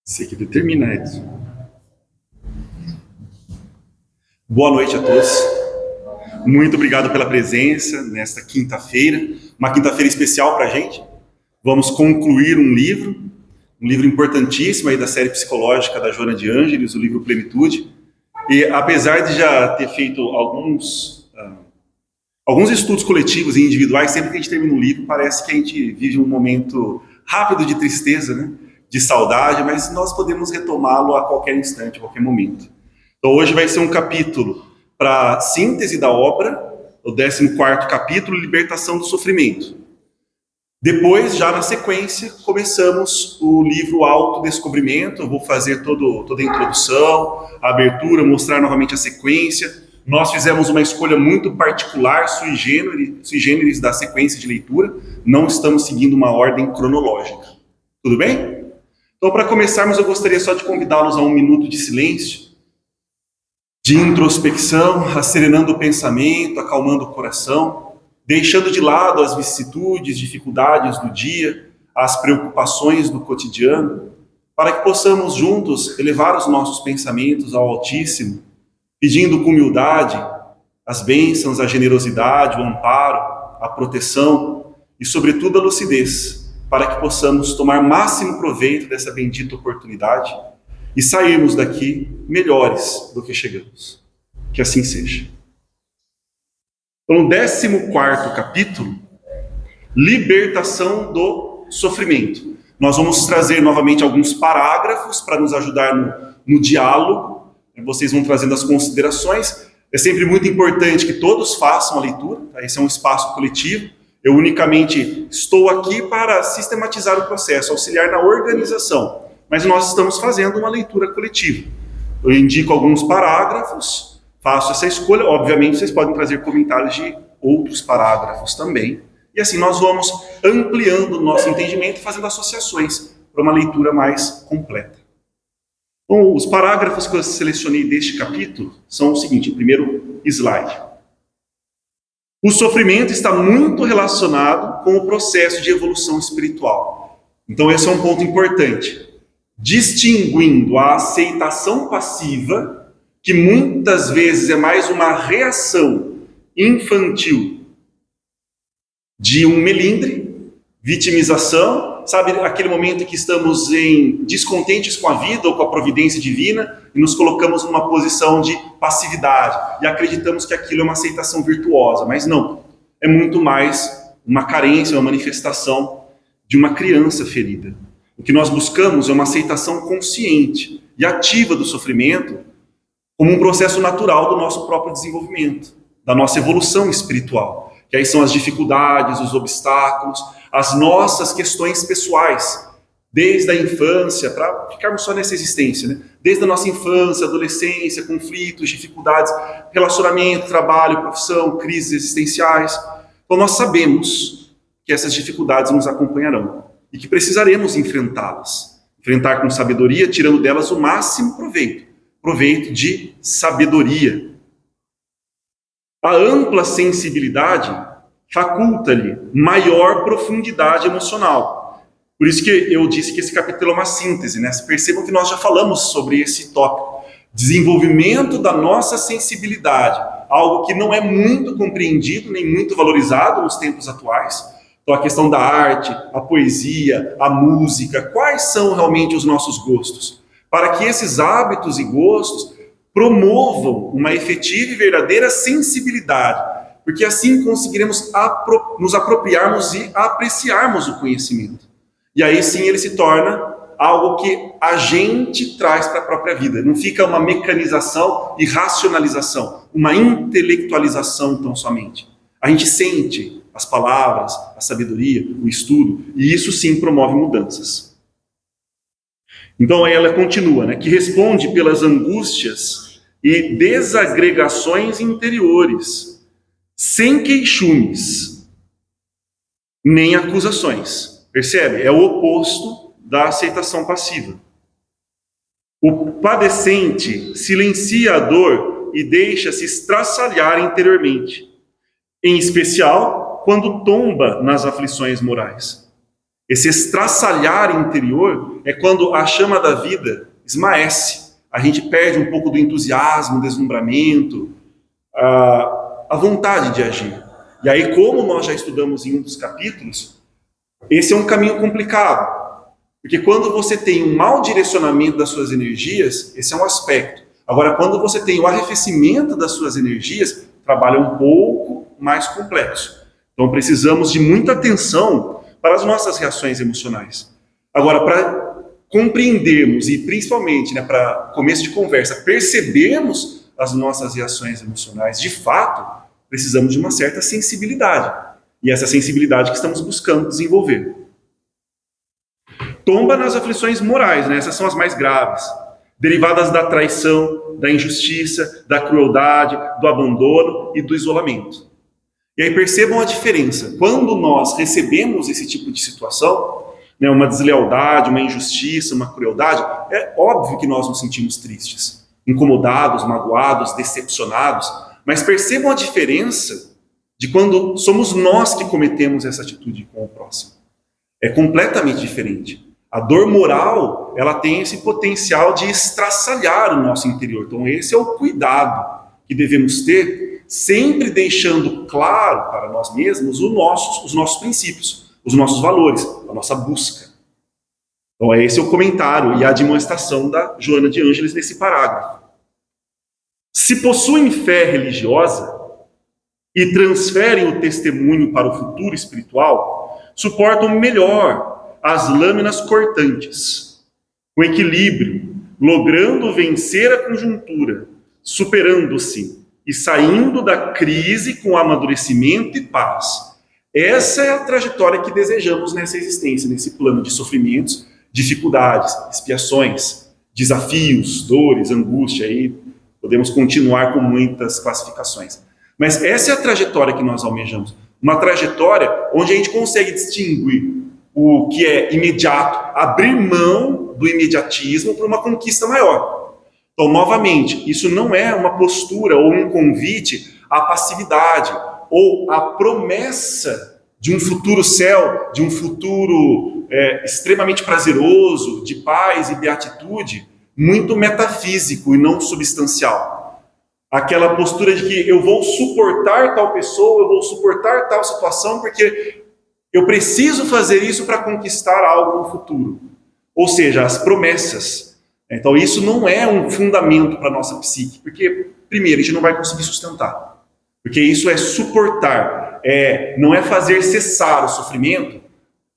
Você que determina, Edson. Boa noite a todos. Muito obrigado pela presença nesta quinta-feira. Uma quinta-feira especial para a gente. Vamos concluir um livro importantíssimo aí da série psicológica da Joana de Ângeles, o livro Plenitude. E apesar de já ter feito alguns estudos coletivos e individuais, sempre que a gente termina um livro, parece que a gente vive um momento rápido de tristeza, né? De saudade, mas nós podemos retomá-lo a qualquer instante, a qualquer momento. Então hoje vai ser um capítulo para síntese da obra, o 14º capítulo, Libertação do Sofrimento. Depois, já na sequência, começamos o livro Autodescobrimento. Eu vou fazer toda a introdução, a abertura, mostrar novamente a sequência. Nós fizemos uma escolha muito particular, sui generis da sequência de leitura. Não estamos seguindo uma ordem cronológica. Tudo bem? Então, para começarmos, eu gostaria só de convidá-los a um minuto de silêncio, de introspecção, acerenando o pensamento, acalmando o coração, deixando de lado as vicissitudes, dificuldades do dia, as preocupações do cotidiano, para que possamos juntos elevar os nossos pensamentos ao Altíssimo, pedindo com humildade as bênçãos, a generosidade, o amparo, a proteção e, sobretudo, a lucidez, para que possamos tomar máximo proveito dessa bendita oportunidade e sairmos daqui melhores do que chegamos. Que assim seja. Então, no 14º capítulo, Libertação do Sofrimento. Nós vamos trazer novamente alguns parágrafos para nos ajudar no diálogo. Vocês vão trazendo as considerações. É sempre muito importante que todos façam a leitura, tá? Esse é um espaço coletivo. Eu unicamente estou aqui para sistematizar o processo, auxiliar na organização. Mas nós estamos fazendo uma leitura coletiva. Eu indico alguns parágrafos, faço essa escolha. Obviamente, vocês podem trazer comentários de outros parágrafos também. E assim nós vamos ampliando o nosso entendimento e fazendo associações para uma leitura mais completa. Bom, os parágrafos que eu selecionei deste capítulo são o seguinte, o primeiro slide. O sofrimento está muito relacionado com o processo de evolução espiritual. Então, esse é um ponto importante. Distinguindo a aceitação passiva, que muitas vezes é mais uma reação infantil de um melindre, vitimização, sabe, aquele momento em que estamos descontentes com a vida ou com a providência divina e nos colocamos numa posição de passividade e acreditamos que aquilo é uma aceitação virtuosa, mas não, é muito mais uma carência, uma manifestação de uma criança ferida. O que nós buscamos é uma aceitação consciente e ativa do sofrimento como um processo natural do nosso próprio desenvolvimento, da nossa evolução espiritual, que aí são as dificuldades, os obstáculos, as nossas questões pessoais, desde a infância, para ficarmos só nessa existência, né? Desde a nossa infância, adolescência, conflitos, dificuldades, relacionamento, trabalho, profissão, crises existenciais. Então nós sabemos que essas dificuldades nos acompanharão e que precisaremos enfrentá-las. Enfrentar com sabedoria, tirando delas o máximo proveito de sabedoria. A ampla sensibilidade faculta-lhe maior profundidade emocional. Por isso que eu disse que esse capítulo é uma síntese, né? Percebam que nós já falamos sobre esse tópico. Desenvolvimento da nossa sensibilidade, algo que não é muito compreendido, nem muito valorizado nos tempos atuais. Então, a questão da arte, a poesia, a música, quais são realmente os nossos gostos? Para que esses hábitos e gostos promovam uma efetiva e verdadeira sensibilidade, porque assim conseguiremos nos apropriarmos e apreciarmos o conhecimento. E aí sim ele se torna algo que a gente traz para a própria vida. Não fica uma mecanização e racionalização, uma intelectualização tão somente. A gente sente as palavras, a sabedoria, o estudo, e isso sim promove mudanças. Então aí ela continua, né, que responde pelas angústias e desagregações interiores, sem queixumes, nem acusações. Percebe? É o oposto da aceitação passiva. O padecente silencia a dor e deixa-se estraçalhar interiormente, em especial quando tomba nas aflições morais. Esse estraçalhar interior é quando a chama da vida esmaece. A gente perde um pouco do entusiasmo, deslumbramento, a vontade de agir. E aí, como nós já estudamos em um dos capítulos, esse é um caminho complicado. Porque quando você tem um mau direcionamento das suas energias, esse é um aspecto. Agora, quando você tem o arrefecimento das suas energias, trabalha um pouco mais complexo. Então, precisamos de muita atenção para as nossas reações emocionais. Agora, para compreendermos e, principalmente, para começo de conversa, percebermos as nossas reações emocionais, de fato, precisamos de uma certa sensibilidade. E essa sensibilidade que estamos buscando desenvolver. Tomba nas aflições morais, né? Essas são as mais graves, derivadas da traição, da injustiça, da crueldade, do abandono e do isolamento. E aí percebam a diferença. Quando nós recebemos esse tipo de situação, né, uma deslealdade, uma injustiça, uma crueldade, é óbvio que nós nos sentimos tristes, incomodados, magoados, decepcionados, mas percebam a diferença de quando somos nós que cometemos essa atitude com o próximo. É completamente diferente. A dor moral, ela tem esse potencial de estraçalhar o nosso interior. Então, esse é o cuidado que devemos ter, sempre deixando claro para nós mesmos os nossos princípios, os nossos valores, a nossa busca. Então, esse é o comentário e a demonstração da Joana de Ângeles nesse parágrafo. Se possuem fé religiosa e transferem o testemunho para o futuro espiritual, suportam melhor as lâminas cortantes, com equilíbrio, logrando vencer a conjuntura, superando-se e saindo da crise com amadurecimento e paz. Essa é a trajetória que desejamos nessa existência, nesse plano de sofrimentos, dificuldades, expiações, desafios, dores, angústia, aí podemos continuar com muitas classificações. Mas essa é a trajetória que nós almejamos. Uma trajetória onde a gente consegue distinguir o que é imediato, abrir mão do imediatismo para uma conquista maior. Então, novamente, isso não é uma postura ou um convite à passividade ou à promessa de um futuro céu, de um futuro extremamente prazeroso, de paz e beatitude, muito metafísico e não substancial. Aquela postura de que eu vou suportar tal pessoa, eu vou suportar tal situação, porque eu preciso fazer isso para conquistar algo no futuro. Ou seja, as promessas. Então, isso não é um fundamento para a nossa psique, porque, primeiro, a gente não vai conseguir sustentar. Porque isso é suportar, não é fazer cessar o sofrimento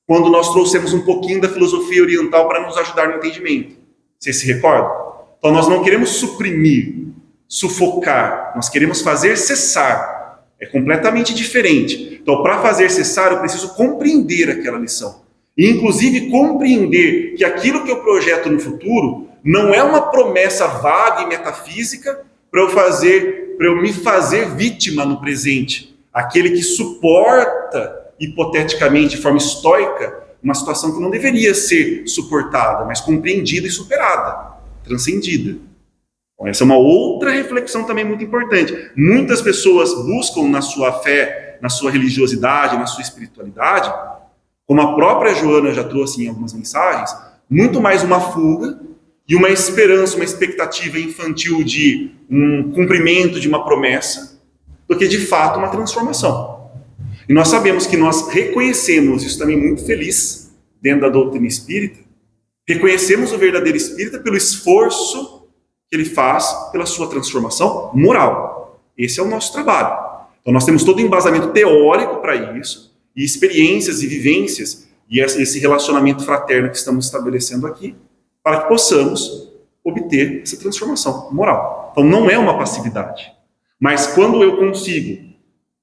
quando nós trouxemos um pouquinho da filosofia oriental para nos ajudar no entendimento. Vocês se recordam? Então, nós não queremos suprimir, sufocar, nós queremos fazer cessar. É completamente diferente. Então, para fazer cessar, eu preciso compreender aquela lição. E, inclusive, compreender que aquilo que eu projeto no futuro não é uma promessa vaga e metafísica para eu me fazer vítima no presente. Aquele que suporta, hipoteticamente, de forma estoica, uma situação que não deveria ser suportada, mas compreendida e superada, transcendida. Então, essa é uma outra reflexão também muito importante. Muitas pessoas buscam na sua fé, na sua religiosidade, na sua espiritualidade, como a própria Joana já trouxe em algumas mensagens, muito mais uma fuga e uma esperança, uma expectativa infantil de um cumprimento de uma promessa, do que de fato uma transformação. E nós sabemos que nós reconhecemos, isso também muito feliz, dentro da doutrina espírita, reconhecemos o verdadeiro espírita pelo esforço que ele faz pela sua transformação moral. Esse é o nosso trabalho. Então nós temos todo o embasamento teórico para isso, e experiências e vivências, e esse relacionamento fraterno que estamos estabelecendo aqui, para que possamos obter essa transformação moral. Então não é uma passividade. Mas quando eu consigo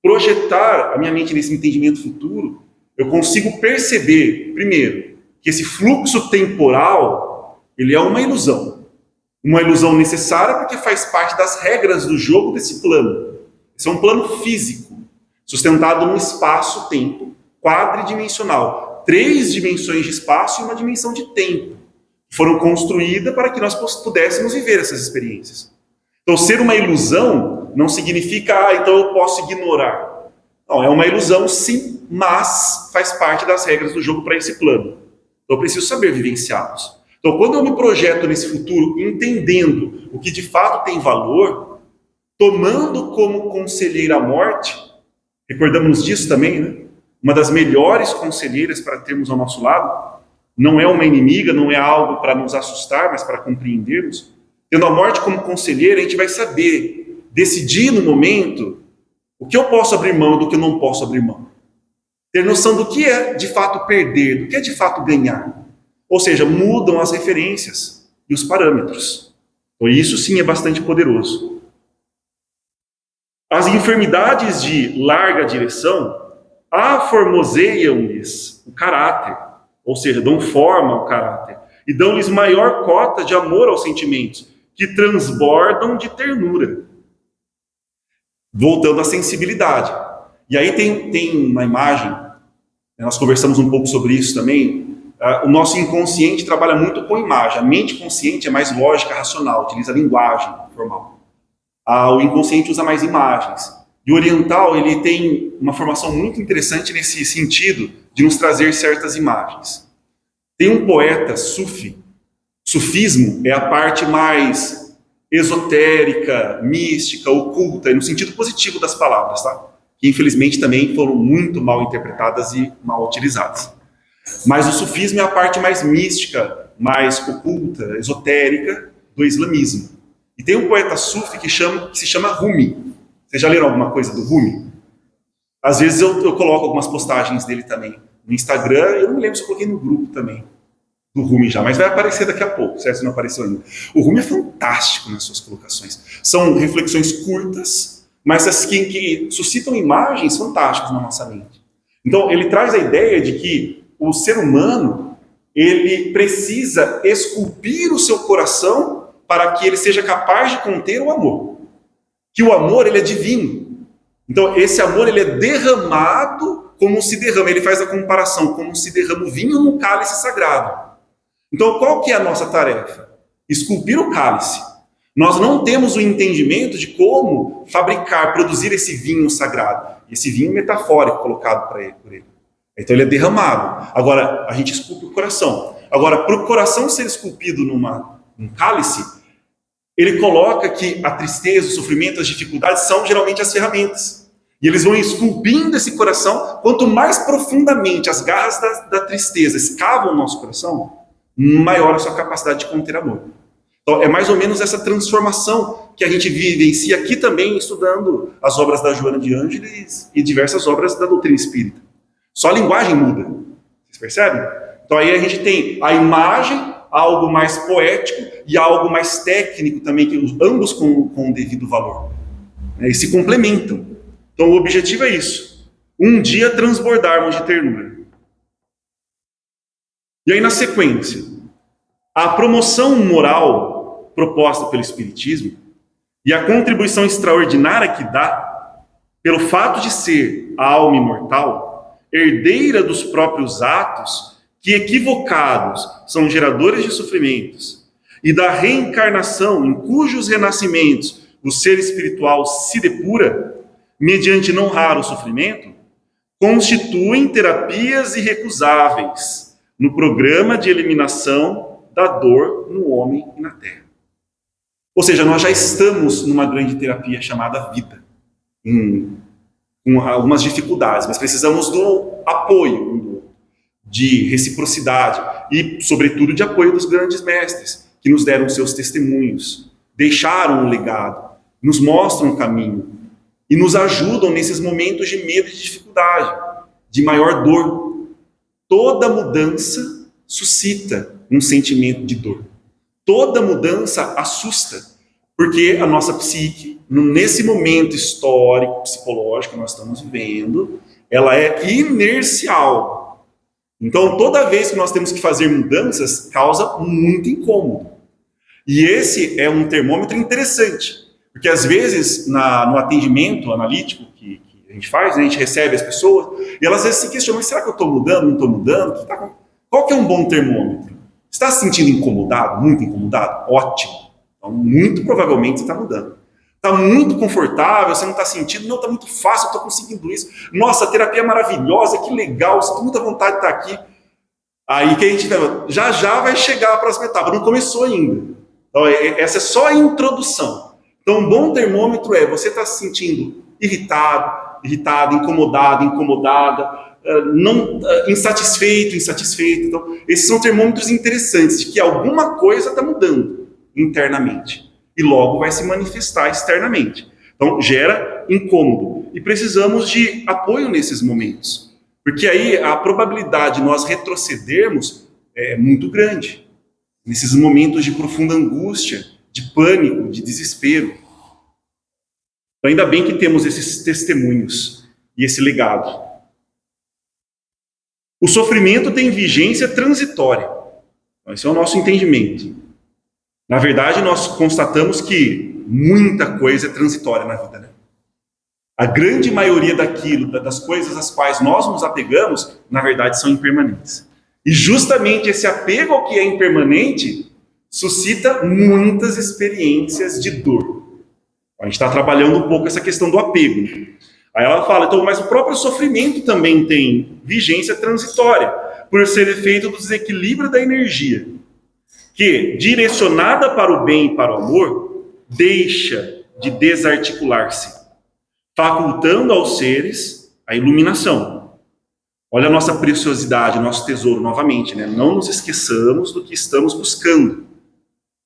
projetar a minha mente nesse entendimento futuro, eu consigo perceber, primeiro, que esse fluxo temporal, ele é uma ilusão. Uma ilusão necessária porque faz parte das regras do jogo desse plano. Esse é um plano físico, sustentado num espaço-tempo quadridimensional. 3 dimensões de espaço e uma dimensão de tempo. Foram construídas para que nós pudéssemos viver essas experiências. Então, ser uma ilusão não significa, então eu posso ignorar. Não, é uma ilusão, sim, mas faz parte das regras do jogo para esse plano. Então eu preciso saber vivenciá-los. Então, quando eu me projeto nesse futuro, entendendo o que de fato tem valor, tomando como conselheira a morte, recordamos disso também, né? Uma das melhores conselheiras para termos ao nosso lado, não é uma inimiga, não é algo para nos assustar, mas para compreendermos. Tendo a morte como conselheira, a gente vai saber decidir no momento o que eu posso abrir mão e do que eu não posso abrir mão. Ter noção do que é de fato perder, do que é de fato ganhar. Ou seja, mudam as referências e os parâmetros. Então, isso sim é bastante poderoso. As enfermidades de larga direção aformoseiam-lhes o caráter, ou seja, dão forma ao caráter, e dão-lhes maior cota de amor aos sentimentos, que transbordam de ternura. Voltando à sensibilidade. E aí tem uma imagem, nós conversamos um pouco sobre isso também. O nosso inconsciente trabalha muito com imagem. A mente consciente é mais lógica, racional, utiliza a linguagem formal. O inconsciente usa mais imagens. E o oriental, ele tem uma formação muito interessante nesse sentido de nos trazer certas imagens. Tem um poeta sufi. Sufismo é a parte mais esotérica, mística, oculta, no sentido positivo das palavras, tá? Que infelizmente também foram muito mal interpretadas e mal utilizadas. Mas o sufismo é a parte mais mística, mais oculta, esotérica do islamismo. E tem um poeta sufi que se chama Rumi. Vocês já leram alguma coisa do Rumi? Às vezes eu coloco algumas postagens dele também no Instagram, eu não me lembro se eu coloquei no grupo também do Rumi já, mas vai aparecer daqui a pouco, certo? Se não apareceu ainda. O Rumi é fantástico nas suas colocações. São reflexões curtas, mas assim que suscitam imagens fantásticas na nossa mente. Então, ele traz a ideia de que o ser humano, ele precisa esculpir o seu coração para que ele seja capaz de conter o amor. Que o amor, ele é divino. Então, esse amor, ele é derramado como se derrama. Ele faz a comparação, como se derrama o vinho num cálice sagrado. Então, qual que é a nossa tarefa? Esculpir o cálice. Nós não temos o entendimento de como fabricar, produzir esse vinho sagrado. Esse vinho metafórico colocado por ele. Então, ele é derramado. Agora, a gente esculpe o coração. Agora, para o coração ser esculpido num cálice, ele coloca que a tristeza, o sofrimento, as dificuldades são geralmente as ferramentas. E eles vão esculpindo esse coração. Quanto mais profundamente as garras da tristeza escavam o nosso coração, maior a sua capacidade de conter amor. Então, é mais ou menos essa transformação que a gente vivencia aqui também, estudando as obras da Joana de Ângeles e diversas obras da doutrina espírita. Só a linguagem muda. Vocês percebem? Então, aí a gente tem a imagem, algo mais poético e algo mais técnico também, que ambos com o devido valor. E se complementam. Então, o objetivo é isso. Um dia transbordarmos de ternura. E aí, na sequência, a promoção moral proposta pelo Espiritismo e a contribuição extraordinária que dá, pelo fato de ser a alma imortal, herdeira dos próprios atos que, equivocados, são geradores de sofrimentos, e da reencarnação em cujos renascimentos o ser espiritual se depura, mediante não raro sofrimento, constituem terapias irrecusáveis no programa de eliminação da dor no homem e na terra. Ou seja, nós já estamos numa grande terapia chamada vida, com algumas dificuldades, mas precisamos do apoio, de reciprocidade e, sobretudo, de apoio dos grandes mestres, que nos deram seus testemunhos, deixaram um legado, nos mostram o caminho e nos ajudam nesses momentos de medo e de dificuldade, de maior dor. Toda mudança suscita um sentimento de dor. Toda mudança assusta, porque a nossa psique, nesse momento histórico, psicológico que nós estamos vivendo, ela é inercial. Então, toda vez que nós temos que fazer mudanças, causa muito incômodo. E esse é um termômetro interessante, porque às vezes, no atendimento analítico que a gente faz, né, a gente recebe as pessoas, e elas às vezes se questionam, mas será que eu estou mudando, não estou mudando? Qual que é um bom termômetro? Está se sentindo incomodado, muito incomodado? Ótimo. Então, muito provavelmente você está mudando. Está muito confortável, você não está sentindo, não, está muito fácil, eu estou conseguindo isso. Nossa, a terapia é maravilhosa, que legal, sinto muita vontade de estar aqui. Aí que a gente já vai chegar à próxima etapa, não começou ainda. Então, essa é só a introdução. Então, um bom termômetro é você está se sentindo irritado, incomodada, não, insatisfeito. Então, esses são termômetros interessantes de que alguma coisa está mudando internamente e logo vai se manifestar externamente. Então, gera incômodo e precisamos de apoio nesses momentos, porque aí a probabilidade de nós retrocedermos é muito grande nesses momentos de profunda angústia, de pânico, de desespero. Então, ainda bem que temos esses testemunhos e esse legado. O sofrimento tem vigência transitória. Esse é o nosso entendimento. Na verdade, nós constatamos que muita coisa é transitória na vida, né? A grande maioria das coisas às quais nós nos apegamos, na verdade, são impermanentes. E justamente esse apego ao que é impermanente suscita muitas experiências de dor. A gente está trabalhando um pouco essa questão do apego. Aí ela fala, então, mas o próprio sofrimento também tem vigência transitória, por ser efeito do desequilíbrio da energia, que, direcionada para o bem e para o amor, deixa de desarticular-se, facultando aos seres a iluminação. Olha a nossa preciosidade, o nosso tesouro novamente, né? Não nos esqueçamos do que estamos buscando.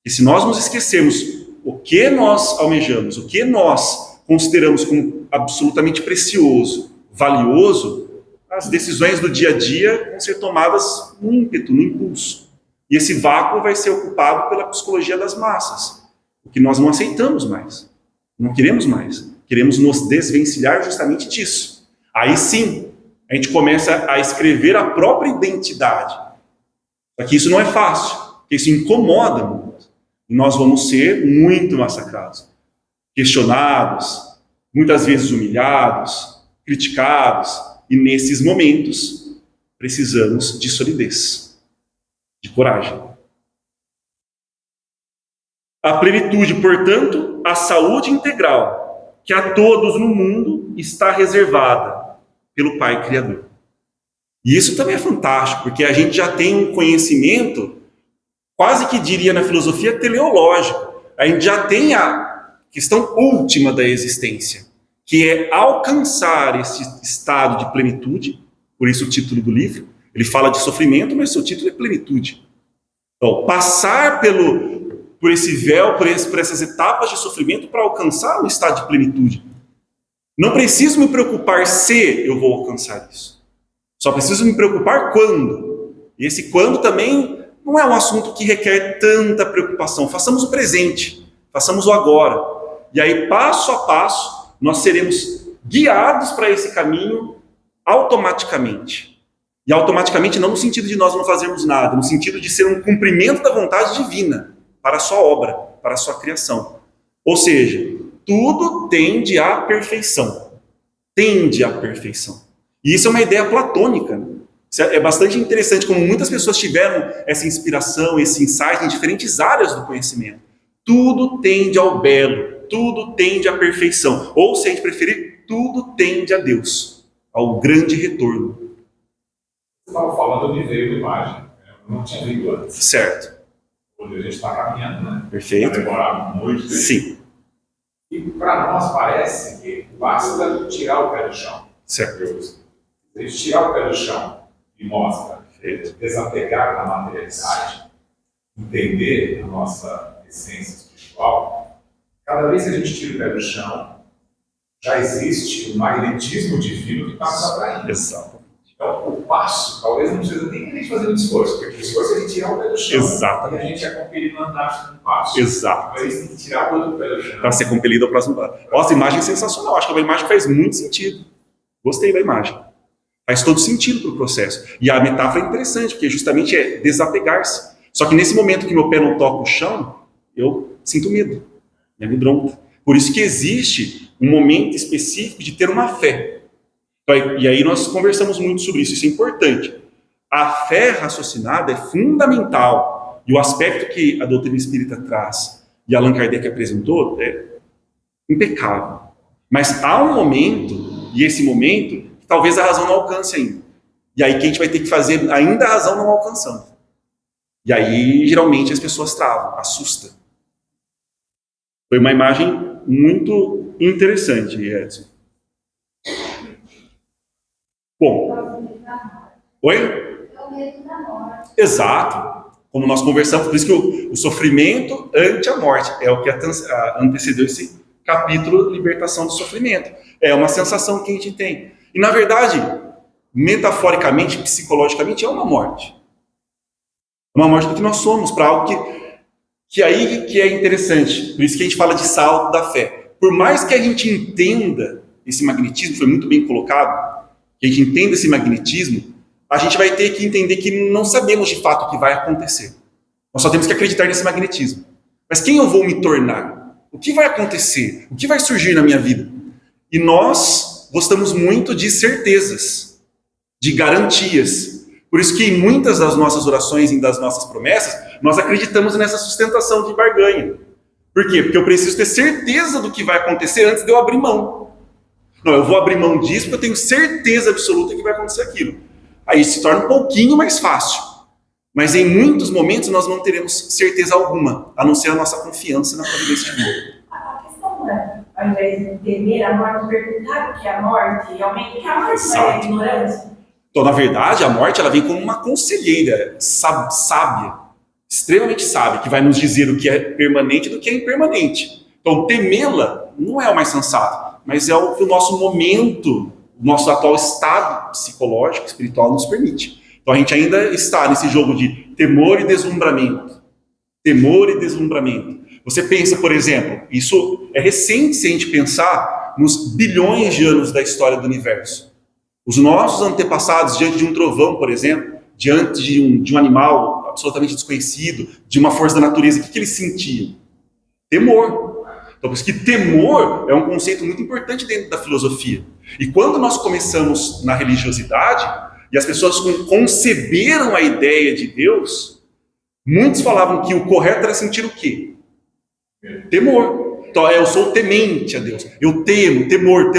E se nós nos esquecermos o que nós almejamos, o que nós consideramos como absolutamente precioso, valioso, as decisões do dia a dia vão ser tomadas no ímpeto, no impulso. E esse vácuo vai ser ocupado pela psicologia das massas, o que nós não aceitamos mais, não queremos mais. Queremos nos desvencilhar justamente disso. Aí sim, a gente começa a escrever a própria identidade. Só que isso não é fácil, porque isso incomoda muito. E nós vamos ser muito massacrados, questionados, muitas vezes humilhados, criticados. E nesses momentos, precisamos de solidez, de coragem. A plenitude, portanto, a saúde integral, que a todos no mundo está reservada pelo Pai Criador. E isso também é fantástico, porque a gente já tem um conhecimento, quase que diria na filosofia, teleológico. A gente já tem a questão última da existência, que é alcançar esse estado de plenitude, por isso o título do livro. Ele fala de sofrimento, mas seu título é plenitude. Então, passar por esse véu, por essas etapas de sofrimento para alcançar um estado de plenitude. Não preciso me preocupar se eu vou alcançar isso. Só preciso me preocupar quando. E esse quando também não é um assunto que requer tanta preocupação. Façamos o presente, façamos o agora. E aí, passo a passo, nós seremos guiados para esse caminho automaticamente. E automaticamente não no sentido de nós não fazermos nada, no sentido de ser um cumprimento da vontade divina para a sua obra, para a sua criação. Ou seja, tudo tende à perfeição. Tende à perfeição. E isso é uma ideia platônica. Isso é bastante interessante, como muitas pessoas tiveram essa inspiração, esse insight em diferentes áreas do conhecimento. Tudo tende ao belo, tudo tende à perfeição. Ou, se a gente preferir, tudo tende a Deus, ao grande retorno. Você estava falando de veio de imagem, eu não tinha lido antes. Certo. Hoje a gente está caminhando, né? Perfeito. Vai demorar muito tempo. Sim. E para nós parece que basta tirar o pé do chão. Certo. A gente tirar o pé do chão e mostra, desapegar da materialidade, entender a nossa essência espiritual. Cada vez que a gente tira o pé do chão, já existe um magnetismo divino que está nos atraindo. Exato. Então, o passo, talvez não precisa nem a gente fazer um esforço, porque o esforço é a gente tirar o pé do chão. Exatamente. E a gente é compelido a andar no passo. Exato. Mas a gente tem que tirar o outro pé do chão. Para ser compelido ao próximo passo. Nossa, a imagem é sensacional. Acho que é uma imagem que faz muito sentido. Gostei da imagem. Faz todo sentido para o processo. E a metáfora é interessante, porque justamente é desapegar-se. Só que nesse momento que meu pé não toca o chão, eu sinto medo, me amedronto. Por isso que existe um momento específico de ter uma fé. E aí nós conversamos muito sobre isso, isso é importante. A fé raciocinada é fundamental. E o aspecto que a doutrina espírita traz e Allan Kardec apresentou é impecável. Mas há um momento, e esse momento, talvez a razão não alcance ainda. E aí que a gente vai ter que fazer ainda a razão não alcançando. E aí, geralmente, as pessoas travam, assusta. Foi uma imagem muito interessante, Edson. Bom. Oi? Exato. Como nós conversamos, por isso que o sofrimento ante a morte é o que antecedeu esse capítulo, libertação do sofrimento. É uma sensação que a gente tem. E, na verdade, metaforicamente, psicologicamente, é uma morte. É uma morte do que nós somos, para algo que aí que é interessante. Por isso que a gente fala de salto da fé. Por mais que a gente entenda esse magnetismo, foi muito bem colocado, que a gente entenda esse magnetismo, a gente vai ter que entender que não sabemos de fato o que vai acontecer. Nós só temos que acreditar nesse magnetismo. Mas quem eu vou me tornar? O que vai acontecer? O que vai surgir na minha vida? E nós gostamos muito de certezas, de garantias. Por isso que em muitas das nossas orações e das nossas promessas, nós acreditamos nessa sustentação de barganha. Por quê? Porque eu preciso ter certeza do que vai acontecer antes de eu abrir mão. Não, eu vou abrir mão disso porque eu tenho certeza absoluta que vai acontecer aquilo. Aí se torna um pouquinho mais fácil. Mas em muitos momentos nós não teremos certeza alguma, a não ser a nossa confiança na providência divina. A questão é, ao invés de temer a morte, perguntar o que é a morte, realmente, porque a morte não é a ignorância. Então, na verdade, a morte ela vem como uma conselheira sábia, extremamente sábia, que vai nos dizer o que é permanente e do que é impermanente. Então, temê-la não é o mais sensato, mas é o que o nosso momento, o nosso atual estado psicológico, espiritual nos permite. Então, a gente ainda está nesse jogo de temor e deslumbramento. Temor e deslumbramento. Você pensa, por exemplo, isso é recente se a gente pensar nos bilhões de anos da história do universo. Os nossos antepassados, diante de um trovão, por exemplo, diante de um animal absolutamente desconhecido, de uma força da natureza, o que eles sentiam? Temor. Então, por isso que temor é um conceito muito importante dentro da filosofia. E quando nós começamos na religiosidade, e as pessoas conceberam a ideia de Deus, muitos falavam que o correto era sentir o quê? Temor. Então, eu sou temente a Deus. Eu temo, temor.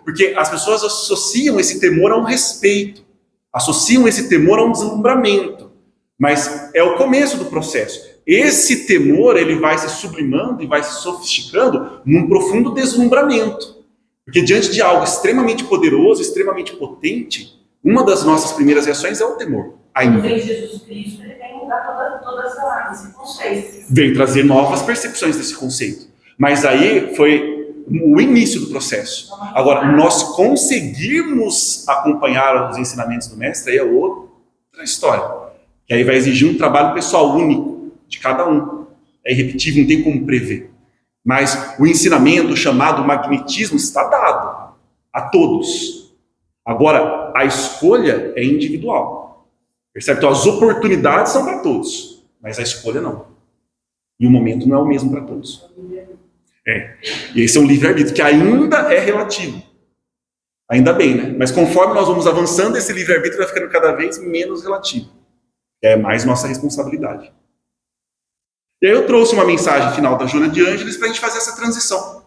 Porque as pessoas associam esse temor a um respeito. Associam esse temor a um deslumbramento. Mas é o começo do processo. Esse temor, ele vai se sublimando e vai se sofisticando num profundo deslumbramento. Porque diante de algo extremamente poderoso, extremamente potente, uma das nossas primeiras reações é o temor. Ainda. Em Jesus Cristo, ele vem mudar toda esse conceito. Vem trazer novas percepções desse conceito. Mas aí foi o início do processo. Agora, nós conseguirmos acompanhar os ensinamentos do mestre, aí é outra história. Que aí vai exigir um trabalho pessoal único de cada um. É irrepetível, não tem como prever. Mas o ensinamento chamado magnetismo está dado a todos. Agora, a escolha é individual. Percebe? Então, as oportunidades são para todos, mas a escolha não. E o momento não é o mesmo para todos. E esse é um livre-arbítrio que ainda é relativo. Ainda bem, né? Mas conforme nós vamos avançando, esse livre-arbítrio vai ficando cada vez menos relativo. É mais nossa responsabilidade. E aí eu trouxe uma mensagem final da Joana de Ângeles para a gente fazer essa transição.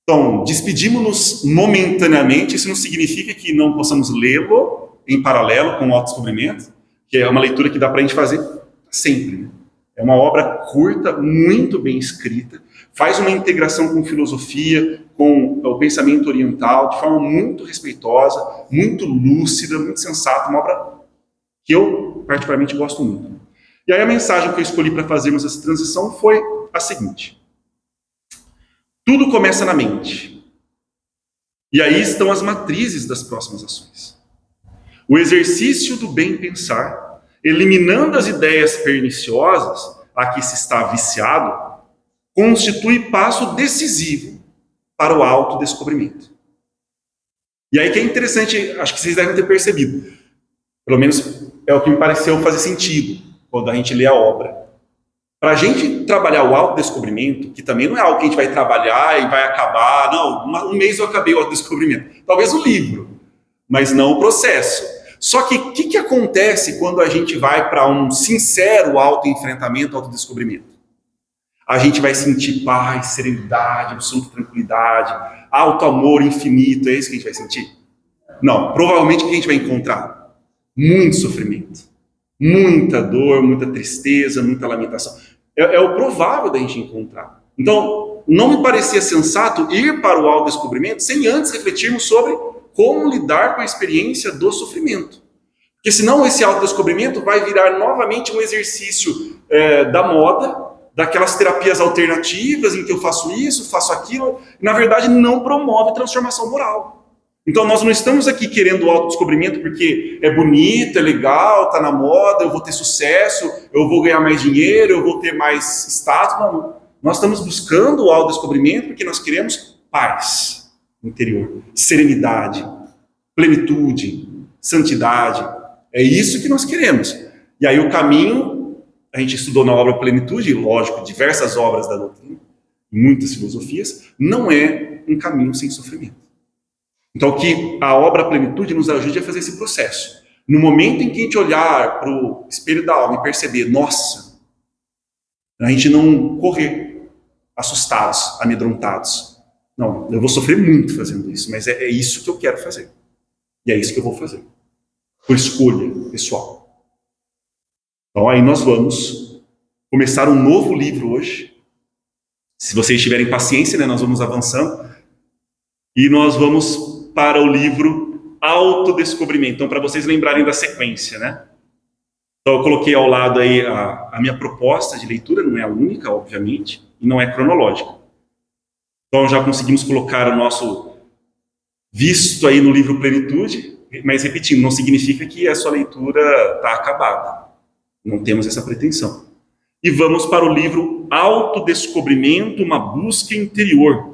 Então, despedimos-nos momentaneamente. Isso não significa que não possamos lê-lo em paralelo com o autodescobrimento, que é uma leitura que dá para a gente fazer sempre, né? É uma obra curta, muito bem escrita, faz uma integração com filosofia, com o pensamento oriental, de forma muito respeitosa, muito lúcida, muito sensata, uma obra que eu particularmente gosto muito. E aí a mensagem que eu escolhi para fazermos essa transição foi a seguinte: tudo começa na mente. E aí estão as matrizes das próximas ações. O exercício do bem pensar, eliminando as ideias perniciosas a que se está viciado, constitui passo decisivo para o autodescobrimento. E aí que é interessante, acho que vocês devem ter percebido, pelo menos é o que me pareceu fazer sentido quando a gente lê a obra. Para a gente trabalhar o autodescobrimento, que também não é algo que a gente vai trabalhar e vai acabar, não, um mês eu acabei o autodescobrimento. Talvez o livro, mas não o processo. Só que o que acontece quando a gente vai para um sincero autoenfrentamento, autodescobrimento? a gente vai sentir paz, serenidade, absoluta tranquilidade, alto amor infinito, é isso que a gente vai sentir? Não, provavelmente o que a gente vai encontrar? Muito sofrimento, muita dor, muita tristeza, muita lamentação. É o provável da gente encontrar. Então, não me parecia sensato ir para o autodescobrimento sem antes refletirmos sobre como lidar com a experiência do sofrimento. Porque senão esse autodescobrimento vai virar novamente um exercício da moda, daquelas terapias alternativas em que eu faço isso, faço aquilo, e na verdade não promove transformação moral. Então nós não estamos aqui querendo o autodescobrimento porque é bonito, é legal, está na moda, eu vou ter sucesso, eu vou ganhar mais dinheiro, eu vou ter mais status. Não. Nós estamos buscando o autodescobrimento porque nós queremos paz interior, serenidade, plenitude, santidade. É isso que nós queremos. E aí o caminho, a gente estudou na obra Plenitude, lógico, diversas obras da doutrina, muitas filosofias, não é um caminho sem sofrimento. Então que a obra Plenitude nos ajude a fazer esse processo. No momento em que a gente olhar para o espelho da alma e perceber, nossa, a gente não correr assustados, amedrontados. Não, eu vou sofrer muito fazendo isso, mas é isso que eu quero fazer. E é isso que eu vou fazer. Por escolha pessoal. Então aí nós vamos começar um novo livro hoje. Se vocês tiverem paciência, né, nós vamos avançando. E nós vamos para o livro Autodescobrimento. Então, para vocês lembrarem da sequência, né? Então eu coloquei ao lado aí a minha proposta de leitura, não é a única, obviamente, e não é cronológica. Então já conseguimos colocar o nosso visto aí no livro Plenitude, mas repetindo, não significa que a sua leitura está acabada. Não temos essa pretensão. E vamos para o livro Autodescobrimento, uma busca interior.